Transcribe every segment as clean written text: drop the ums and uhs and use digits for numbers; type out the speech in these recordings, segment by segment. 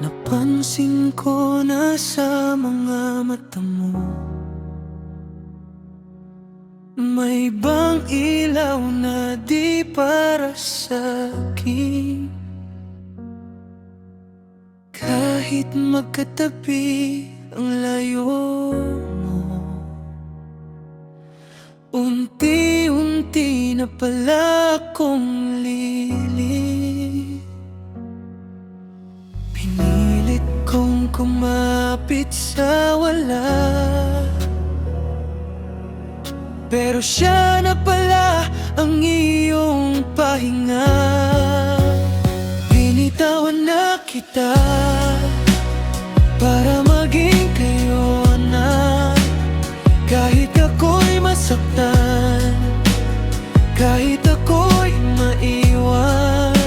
Napansin ko na sa mga mata mo may ibang ilaw na di para sa'kin. Kahit magkatabi ang layo mo, unti-unti na pala akong lili. Pinilit kong kumapit sa wala, pero siya na pala ang iyong pahinga. Binitawan na kita para maging kayo na. Kahit ako'y masaktan, kahit ako'y maiwan,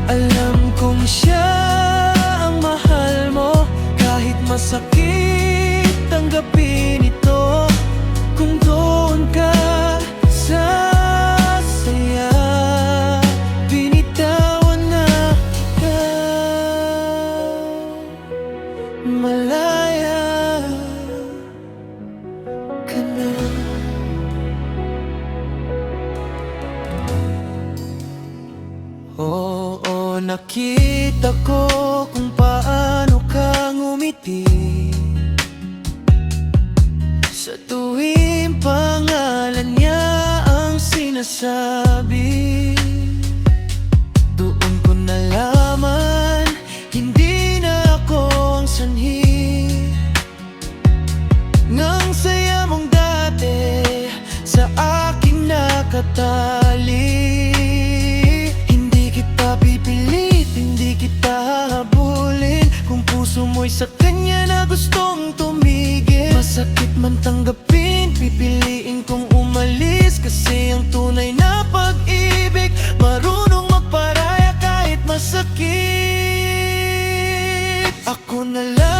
alam kong siya ang mahal mo. Kahit masakit tanggapin ito, kung doon ka sa saya, binitawan na kita. Malaya ka na. Oo, nakita ko kung paano ka ngumiti sa tuwing pangalan niya ang sinasabi. Doon ko nalaman, hindi na ako ang sanhi ng saya mong dati sa aking nakatali. Hindi kita pipilit, hindi kita habulin, kung puso mo'y sa kanya na gustong tumigil. Masakit man tanggapin, pipiliin kong umalis, kasi ang tunay na pag-ibig marunong magparaya kahit masakit. Ako na lang